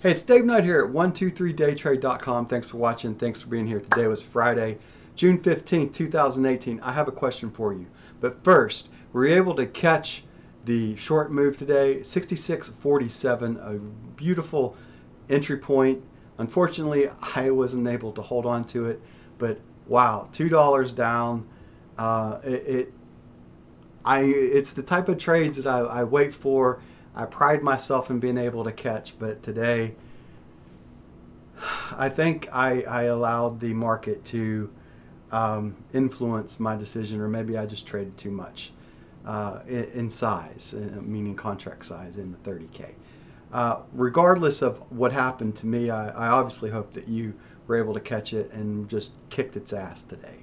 Hey, it's Dave Knight here at 123daytrade.com. Thanks for watching. Thanks for being here. Today was Friday, June 15th, 2018. I have a question for you. But first, were you able to catch the short move today? 66.47, a beautiful entry point. Unfortunately, I wasn't able to hold on to it. But wow, $2 down. Uh, it, it it's the type of trades that I wait for. I pride myself in being able to catch, but today I think I allowed the market to influence my decision, or maybe I just traded too much in size, meaning contract size in the 30K. Regardless of what happened to me, I obviously hope that you were able to catch it and just kicked its ass today.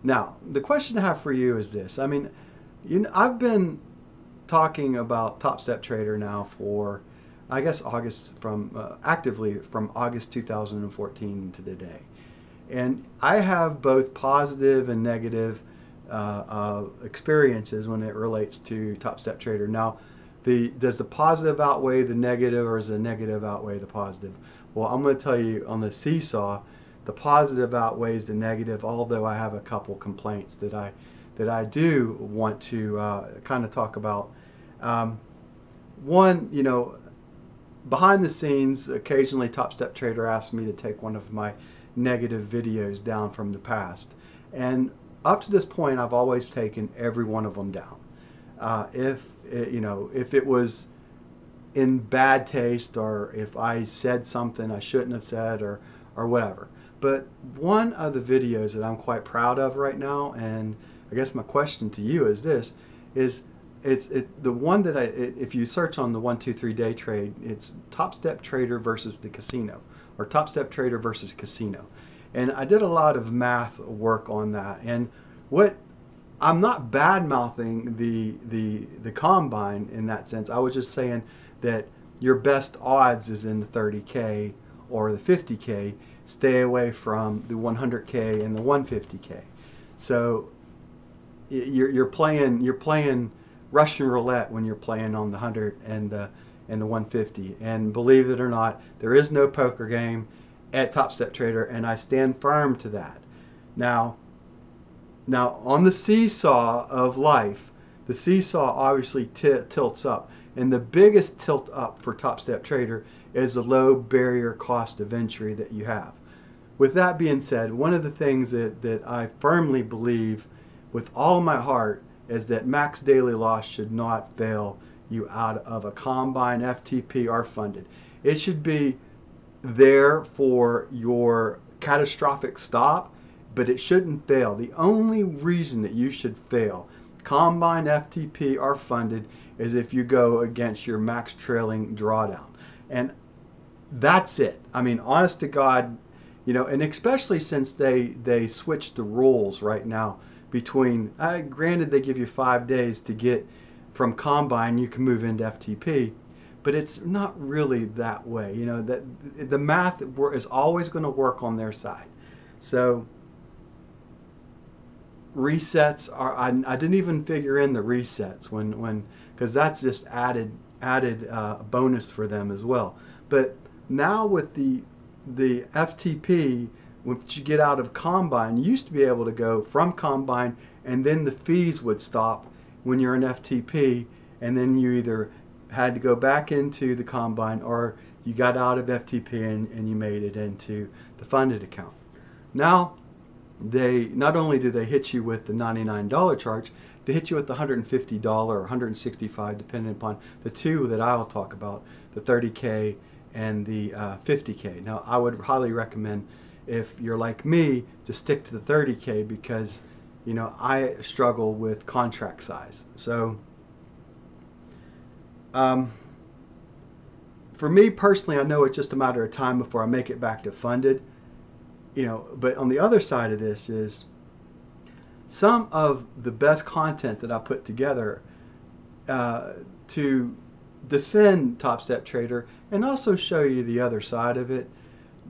Now, the question I have for you is this. I mean, I've been talking about Top Step Trader now for, I guess, actively from August 2014 to today. And I have both positive and negative experiences when it relates to Top Step Trader. Now, does the positive outweigh the negative, or does the negative outweigh the positive? Well, I'm going to tell you, on the seesaw, the positive outweighs the negative, although I have a couple complaints that I do want to kind of talk about. One, behind the scenes, occasionally Top Step Trader asks me to take one of my negative videos down from the past. And up to this point, I've always taken every one of them down. If it was in bad taste, or if I said something I shouldn't have said, or whatever. But one of the videos that I'm quite proud of right now, and I guess my question to you is this, is it's the one that if you search on the 123 day trade, it's Top Step Trader versus the casino, or Top Step Trader versus casino. And I did a lot of math work on that, and what I'm not bad mouthing the combine in that sense. I was just saying that your best odds is in the 30K or the 50K. Stay away from the 100K and the 150K. So you're playing Russian roulette when you're playing on the 100 and the 150. And believe it or not, there is no poker game at Top Step Trader, and I stand firm to that. Now on the seesaw of life, the seesaw obviously tilts up, and the biggest tilt up for Top Step Trader is the low barrier cost of entry that you have. With that being said, one of the things that I firmly believe with all my heart is that max daily loss should not fail you out of a combine, FTP, or funded. It should be there for your catastrophic stop, but it shouldn't fail. The only reason that you should fail, combine, FTP, or funded, is if you go against your max trailing drawdown. And that's it. I mean, honest to God, and especially since they switched the rules right now between, granted they give you 5 days to get from combine, you can move into FTP, but it's not really that way. That the math is always going to work on their side. So resets are, I didn't even figure in the resets because that's just added bonus for them as well. But now with the FTP, once you get out of combine, you used to be able to go from combine, and then the fees would stop when you're in FTP, and then you either had to go back into the combine, or you got out of FTP and you made it into the funded account. Now they not only do they hit you with the $99 charge, they hit you with the $150 or $165, depending upon the two that I'll talk about, the 30K and the 50K. Now, I would highly recommend, if you're like me, to stick to the 30K, because I struggle with contract size. So for me personally, I know it's just a matter of time before I make it back to funded. But on the other side of this is some of the best content that I put together to defend Top Step Trader and also show you the other side of it.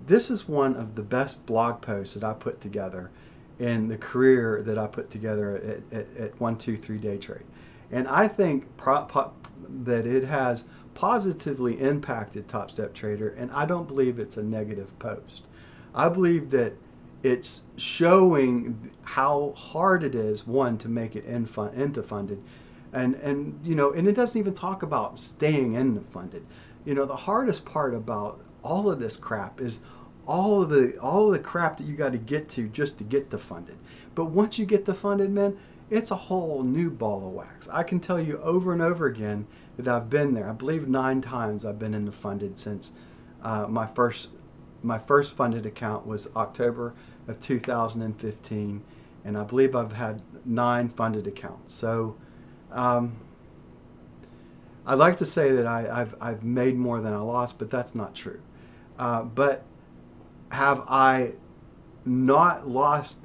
This is one of the best blog posts that I put together in the career that I put together at 123 Day Trade. And I think that it has positively impacted Top Step Trader, and I don't believe it's a negative post. I believe that it's showing how hard it is, one, to make it into funded, and and it doesn't even talk about staying in funded. The hardest part about all of this crap is all of the crap that you got to get to just to get to funded. But once you get to funded, man, it's a whole new ball of wax. I can tell you over and over again that I've been there. I believe 9 times I've been into funded since my first funded account was October of 2015, and I believe I've had 9 funded accounts. So I'd like to say that I've made more than I lost, but that's not true. But have I not lost?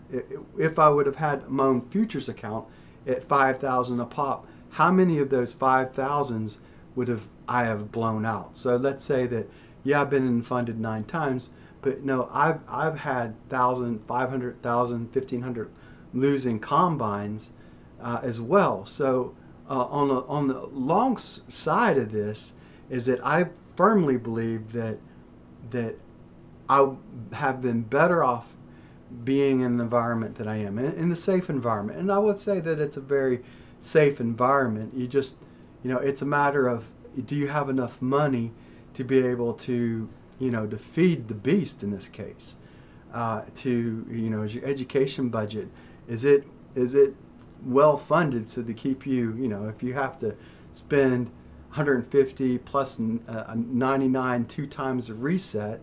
If I would have had my own futures account at 5,000 a pop, how many of those 5,000s would I have blown out? So let's say that, yeah, I've been in funded 9 times, but no, I've had 1,000, 500, 1,000, 1,500 losing combines as well. So on the long side of this is that I firmly believe that I have been better off being in the environment that I am, in the safe environment. And I would say that it's a very safe environment. It's a matter of, do you have enough money to be able to, to feed the beast in this case? Is your education budget, is it well funded so to keep you, if you have to spend 150 plus 99 2 times a reset,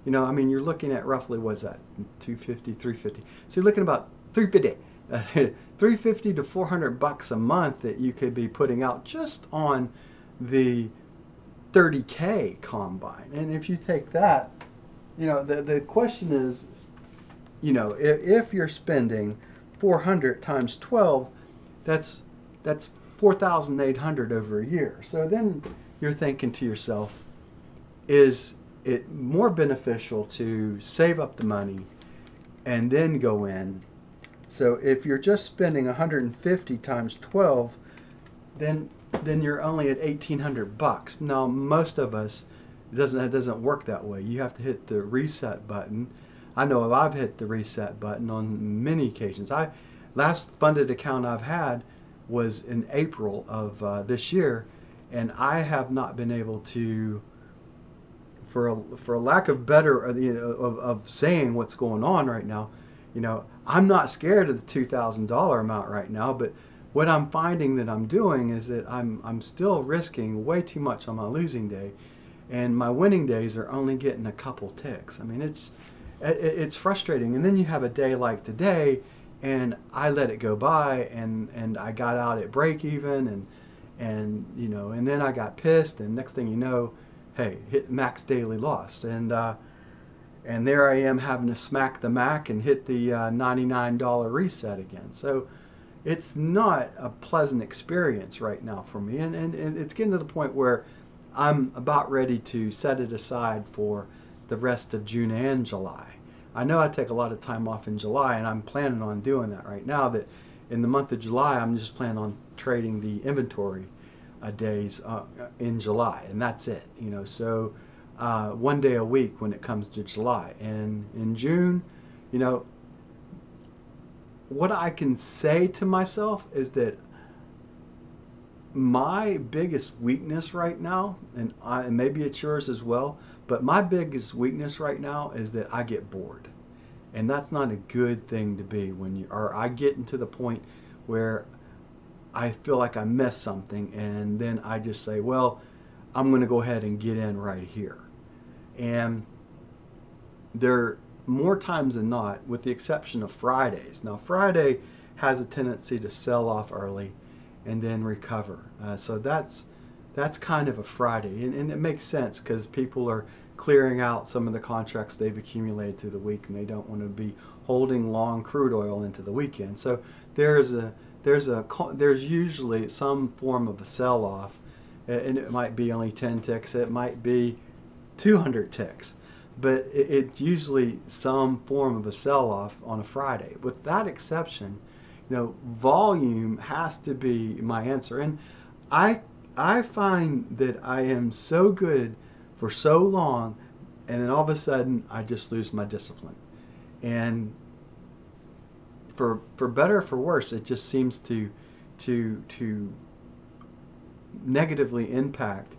you're looking at roughly, what's that, 250, 350. So you're looking about 350, 350 to 400 bucks a month that you could be putting out just on the 30K combine. And if you take that, the question is, if you're spending 400 times 12, that's 4,800 over a year. So then you're thinking to yourself, is it more beneficial to save up the money and then go in? So if you're just spending 150 times 12, then you're only at 1,800 bucks. Now, most of us, it doesn't work that way. You have to hit the reset button. I know I've hit the reset button on many occasions. Last funded account I've had was in April of this year, and I have not been able to, for a lack of better, of saying what's going on right now, I'm not scared of the $2,000 amount right now, but what I'm finding that I'm doing is that I'm still risking way too much on my losing day, and my winning days are only getting a couple ticks. I mean, it's frustrating. And then you have a day like today, and I let it go by, and I got out at break even, and then I got pissed, and next thing you know, hey, hit max daily loss, and there I am having to smack the Mac and hit the $99 reset again. So it's not a pleasant experience right now for me, and it's getting to the point where I'm about ready to set it aside for the rest of June and July. I know I take a lot of time off in July, and I'm planning on doing that right now. That in the month of July, I'm just planning on trading the inventory days in July, and that's it. So one day a week when it comes to July. And in June, what I can say to myself is that my biggest weakness right now, and maybe it's yours as well, but my biggest weakness right now is that I get bored. And that's not a good thing to be or I get into the point where I feel like I missed something, and then I just say, well, I'm going to go ahead and get in right here. And there more times than not, with the exception of Fridays. Now, Friday has a tendency to sell off early and then recover. So that's kind of a Friday, and it makes sense because people are clearing out some of the contracts they've accumulated through the week, and they don't want to be holding long crude oil into the weekend. So there's usually some form of a sell-off, and it might be only 10 ticks, it might be 200 ticks, but it's usually some form of a sell-off on a Friday. With that exception, volume has to be my answer. And I I find that I am so good for so long, and then all of a sudden I just lose my discipline. And for better or for worse, it just seems to negatively impact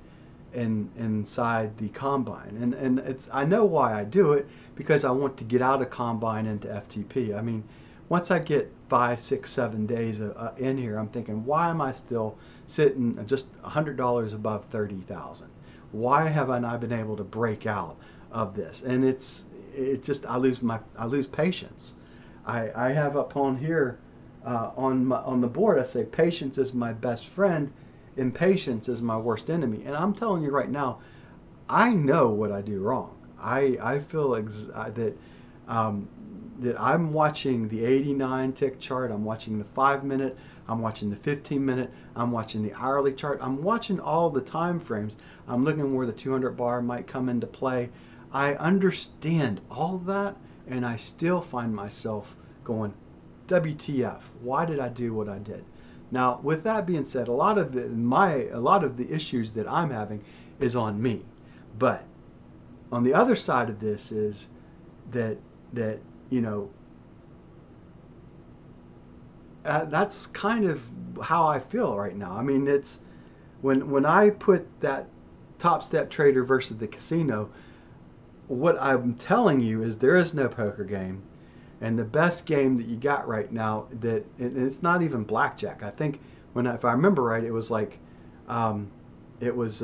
inside the combine. And it's, I know why I do it, because I want to get out of combine into FTP. I mean, once I get 5, 6, 7 days in here, I'm thinking, why am I still sitting just $100 above 30,000? Why have I not been able to break out of this? And it just, I lose patience. I have up on here on the board, I say patience is my best friend, impatience is my worst enemy. And I'm telling you right now, I know what I do wrong. I feel that I'm watching the 89 tick chart, I'm watching the 5-minute, I'm watching the 15-minute, I'm watching the hourly chart, I'm watching all the time frames. I'm looking where the 200 bar might come into play. I understand all that, and I still find myself going, WTF, why did I do what I did? Now, with that being said, a lot of the issues that I'm having is on me. But on the other side of this is that you know, that's kind of how I feel right now. I mean, it's when I put that Top Step Trader versus the casino, what I'm telling you is there is no poker game. And the best game that you got right now, that and it's not even blackjack. I think if I remember right, it was like it was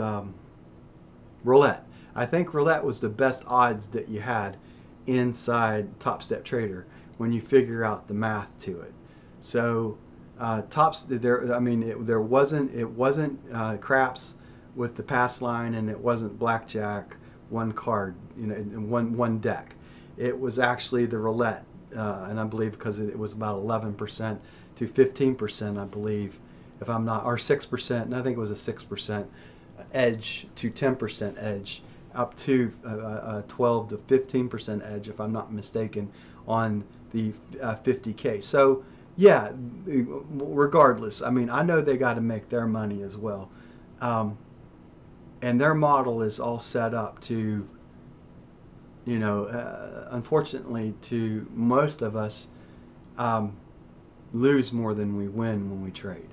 roulette. I think roulette was the best odds that you had inside Top Step Trader when you figure out the math to it. So there, I mean, it wasn't craps with the pass line, and it wasn't blackjack one card, you know, in one deck. It was actually the roulette. And I believe because it was about 11% to 15%, I believe, if I'm not, or 6%, and I think it was a 6% edge to 10% edge, up to 12 to 15% edge, if I'm not mistaken, on the 50K. So yeah, regardless, I mean, I know they got to make their money as well, and their model is all set up to, you know, unfortunately, to most of us, lose more than we win when we trade.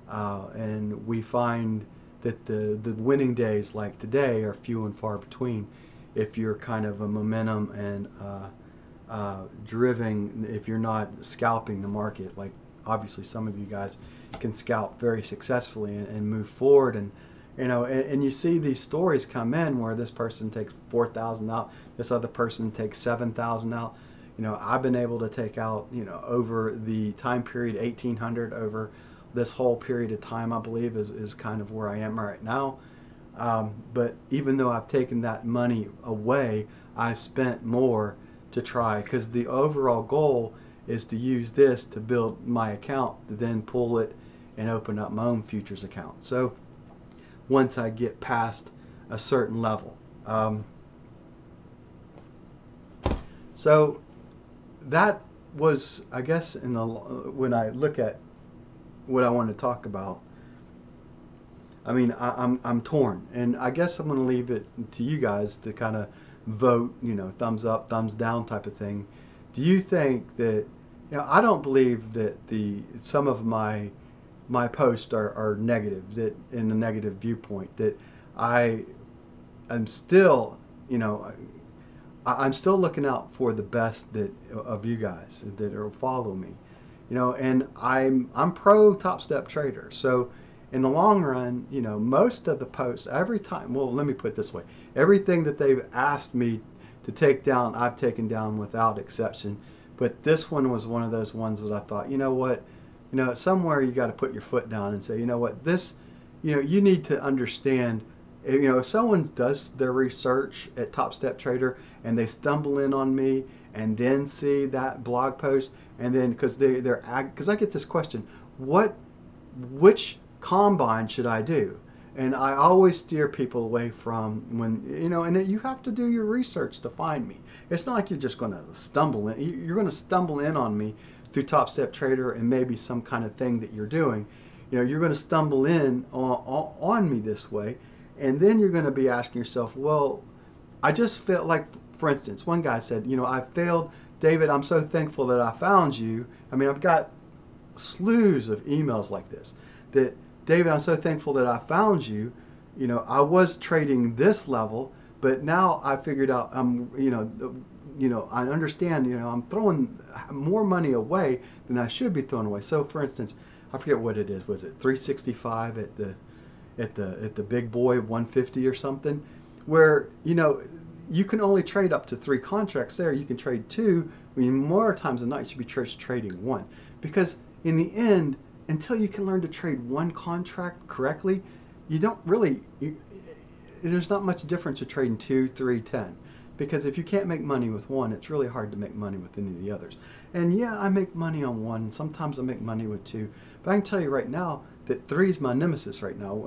And we find that the winning days like today are few and far between if you're kind of a momentum and driven, if you're not scalping the market. Like, obviously some of you guys can scalp very successfully and move forward, and you know, and you see these stories come in where this person takes 4,000 out, this other person takes 7,000 out. You know, I've been able to take out, you know, over the time period 1,800 over this whole period of time, I believe is kind of where I am right now. But even though I've taken that money away, I've spent more to try, because the overall goal is to use this to build my account, to then pull it and open up my own futures account. So once I get past a certain level. So that was, I guess, when I look at what I want to talk about, I mean, I'm torn, and I guess I'm going to leave it to you guys to kind of vote, you know, thumbs up, thumbs down type of thing. Do you think that, you know, I don't believe that some of my posts are negative, that in a negative viewpoint, that I am still, you know, I'm still looking out for the best of you guys that will follow me, you know, and I'm pro Top Step Trader. So in the long run, you know, most of the posts, every time, well, let me put it this way, everything that they've asked me to take down, I've taken down without exception. But this one was one of those ones that I thought, you know what, you know, somewhere you got to put your foot down and say, you know what, this, you know, you need to understand, you know, if someone does their research at Top Step Trader and they stumble in on me and then see that blog post, and then because I get this question, which combine should I do? And I always steer people away from, when, you know, and you have to do your research to find me. It's not like you're just going to stumble in. You're going to stumble in on me through Top Step Trader and maybe some kind of thing that you're doing. you're going to stumble in on me this way, and then you're going to be asking yourself, well, I just felt like, for instance, one guy said, I failed. David, I'm so thankful that I found you. I mean, I've got slews of emails like this. That, David, I'm so thankful that I found you. I was trading this level, but now I figured out I understand, I'm throwing more money away than I should be throwing away. So for instance, I forget what it is. Was it 365 at the big boy 150 or something, where you can only trade up to 3 contracts there. You can trade 2. I mean, more times than not, you should be trading 1, because in the end, until you can learn to trade 1 contract correctly, you don't really. There's not much difference to trading 2, 3, 10. Because if you can't make money with 1, it's really hard to make money with any of the others. And yeah, I make money on 1, and sometimes I make money with 2. But I can tell you right now that 3 is my nemesis right now.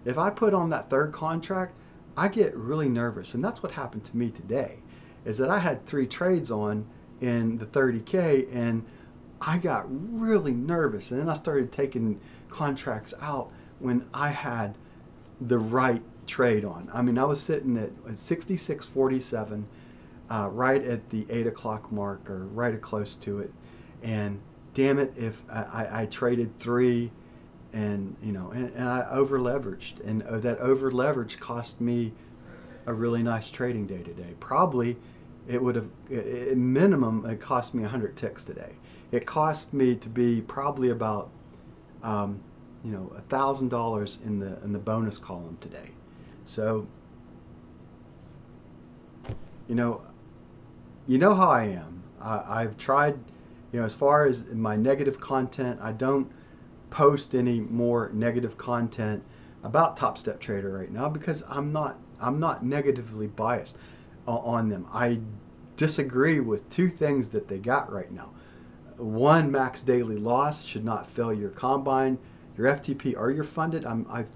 If I put on that 3rd contract, I get really nervous. And that's what happened to me today, is that I had 3 trades on in the 30K, and I got really nervous. And then I started taking contracts out when I had the right trade on. I mean, I was sitting at 66.47, right at the 8 o'clock mark, or right close to it. And damn it, if I traded 3, and I over leveraged, and that over leverage cost me a really nice trading day today. Probably it would have, at minimum, it cost me 100 ticks today. It cost me to be probably about $1,000 in the bonus column today. So you know how I am. I've tried, as far as my negative content, I don't post any more negative content about Top Step Trader right now, because I'm not negatively biased on them. I disagree with 2 things that they got right now. 1, max daily loss should not fail your combine, your FTP, or your funded. I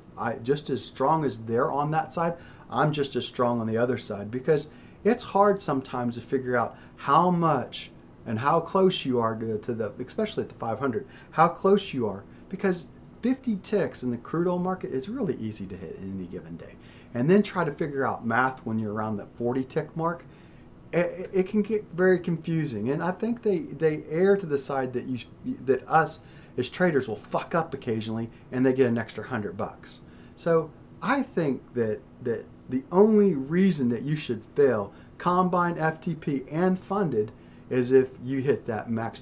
just as strong as they're on that side, I'm just as strong on the other side, because it's hard sometimes to figure out how much and how close you are to the, especially at the 500, how close you are, because 50 ticks in the crude oil market is really easy to hit in any given day. And then try to figure out math when you're around that 40 tick mark. It can get very confusing, and I think they err to the side that us as traders will fuck up occasionally, and they get an extra $100. So I think that the only reason that you should fail combine, FTP, and funded is if you hit that max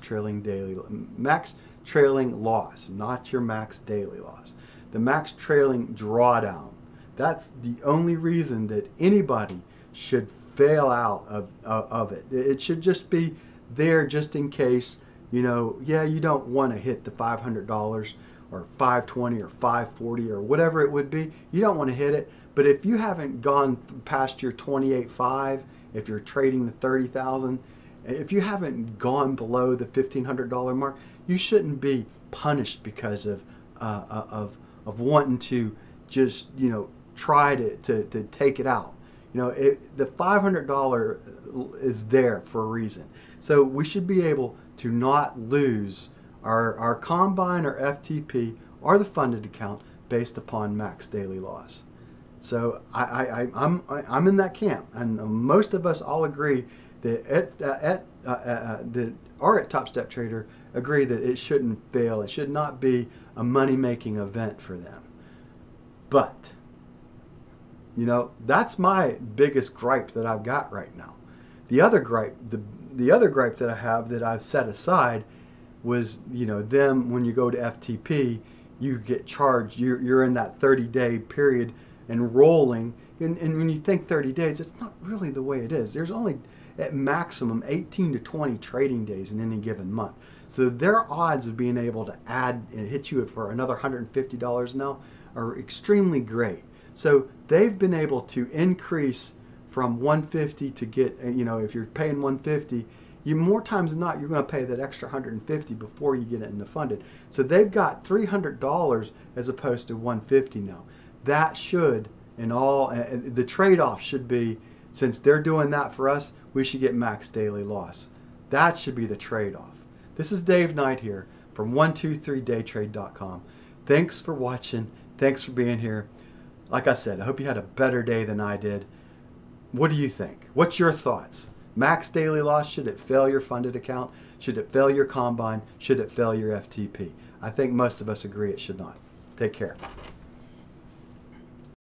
trailing loss, not your max daily loss. The max trailing drawdown. That's the only reason that anybody should fail out of it. It should just be there just in case, yeah, you don't want to hit the $500 or 520 or 540 or whatever it would be. You don't want to hit it. But if you haven't gone past your 28.5, if you're trading the 30,000, if you haven't gone below the $1,500 mark, you shouldn't be punished because of wanting to just try to take it out. The $500 is there for a reason. So we should be able to not lose our combine or FTP or the funded account based upon max daily loss. So I'm in that camp, and most of us all agree that at Top Step Trader agree that it shouldn't fail. It should not be a money-making event for them. But that's my biggest gripe that I've got right now. The other gripe, the other gripe that I have that I've set aside was, them, when you go to FTP, you get charged. You're in that 30-day period and rolling. And when you think 30 days, it's not really the way it is. There's only at maximum 18 to 20 trading days in any given month. So their odds of being able to add and hit you for another $150 now are extremely great. So they've been able to increase from 150 to get, if you're paying 150, you more times than not, you're going to pay that extra 150 before you get it into funded. So they've got $300 as opposed to 150 now. That should, the trade-off should be, since they're doing that for us, we should get max daily loss. That should be the trade-off. This is Dave Knight here. from 123daytrade.com. Thanks for watching. Thanks for being here. Like I said, I hope you had a better day than I did. What do you think? What's your thoughts? Max daily loss, should it fail your funded account? Should it fail your combine? Should it fail your FTP? I think most of us agree it should not. Take care.